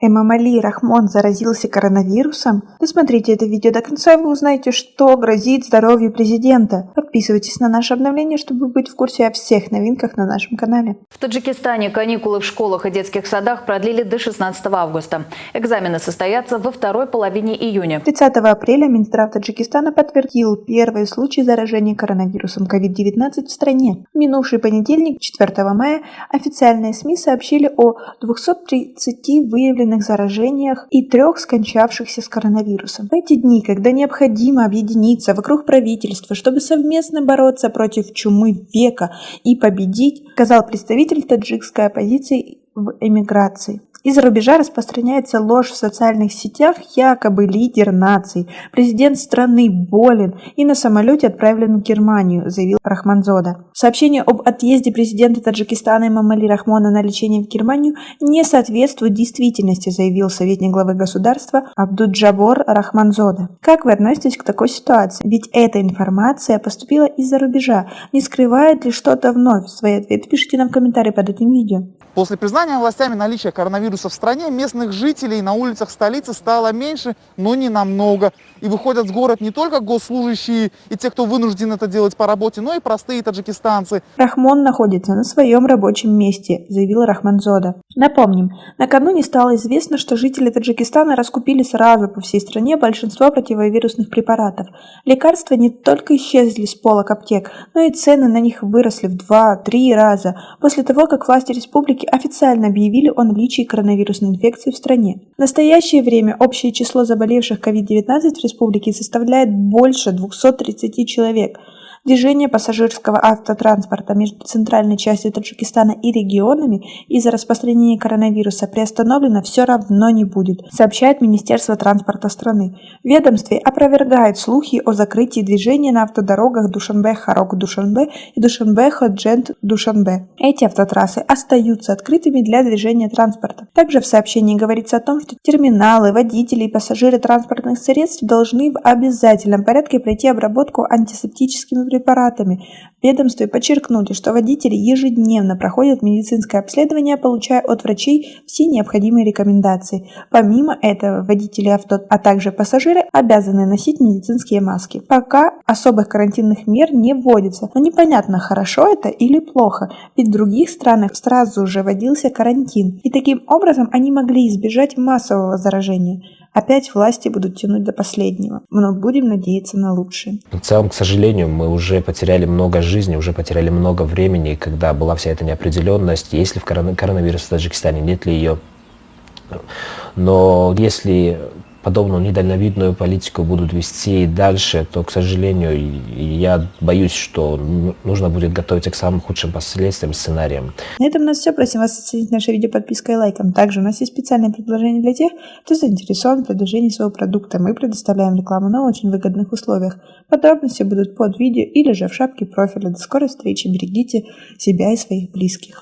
Эмомали Рахмон заразился коронавирусом? Досмотрите это видео до конца, и вы узнаете, что грозит здоровью президента. Подписывайтесь на наше обновление, чтобы быть в курсе о всех новинках на нашем канале. В Таджикистане каникулы в школах и детских садах продлили до 16 августа. Экзамены состоятся во второй половине июня. 30 апреля Минздрав Таджикистана подтвердил первый случай заражения коронавирусом COVID-19 в стране. В минувший понедельник, 4 мая, официальные СМИ сообщили о 230 выявленных заражениях и 3 скончавшихся с коронавирусом. В эти дни, когда необходимо объединиться вокруг правительства, чтобы совместно бороться против чумы века и победить, сказал представитель таджикской оппозиции в эмиграции. Из-за рубежа распространяется ложь в социальных сетях, якобы лидер нации, президент страны болен и на самолете отправлен в Германию, заявил Рахманзода. Сообщение об отъезде президента Таджикистана Эмомали Рахмона на лечение в Германию не соответствует действительности, заявил советник главы государства Абдуджабор Рахманзода. Как вы относитесь к такой ситуации? Ведь эта информация поступила из-за рубежа. Не скрывает ли что-то вновь? Свои ответы пишите нам в комментарии под этим видео. После признания властями наличия коронавируса в стране, местных жителей на улицах столицы стало меньше, но не намного. И выходят в город не только госслужащие и те, кто вынужден это делать по работе, но и простые таджикистанцы. Рахмон находится на своем рабочем месте, заявил Рахманзода. Напомним, накануне стало известно, что жители Таджикистана раскупили сразу по всей стране большинство противовирусных препаратов. Лекарства не только исчезли с полок аптек, но и цены на них выросли в 2-3 раза после того, как власти республики официально объявили о наличии коронавирусной инфекции в стране. В настоящее время общее число заболевших COVID-19 в республике составляет больше 230 человек. Движение пассажирского автотранспорта между центральной частью Таджикистана и регионами из-за распространения коронавируса приостановлено все равно не будет, сообщает Министерство транспорта страны. В ведомстве опровергают слухи о закрытии движения на автодорогах Душанбе-Харок-Душанбе и Душанбе-Ходжент-Душанбе. Эти автотрассы остаются открытыми для движения транспорта. Также в сообщении говорится о том, что терминалы, водители и пассажиры транспортных средств должны в обязательном порядке пройти обработку антисептическими препаратами. В ведомстве подчеркнули, что водители ежедневно проходят медицинское обследование, получая от врачей все необходимые рекомендации. Помимо этого, водители авто, а также пассажиры обязаны носить медицинские маски. Пока особых карантинных мер не вводится, но непонятно, хорошо это или плохо, ведь в других странах сразу же вводился карантин, и таким образом они могли избежать массового заражения. Опять власти будут тянуть до последнего, но будем надеяться на лучшее. В целом, к сожалению, мы уже потеряли много жизни, уже потеряли много времени, когда была вся эта неопределенность, есть ли в коронавирус в Таджикистане, нет ли ее. Но если подобную недальновидную политику будут вести и дальше, то, к сожалению, я боюсь, что нужно будет готовиться к самым худшим последствиям, сценариям. На этом у нас все. Просим вас оценить наше видео подпиской и лайком. Также у нас есть специальное предложение для тех, кто заинтересован в продвижении своего продукта. Мы предоставляем рекламу на очень выгодных условиях. Подробности будут под видео или же в шапке профиля. До скорой встречи. Берегите себя и своих близких.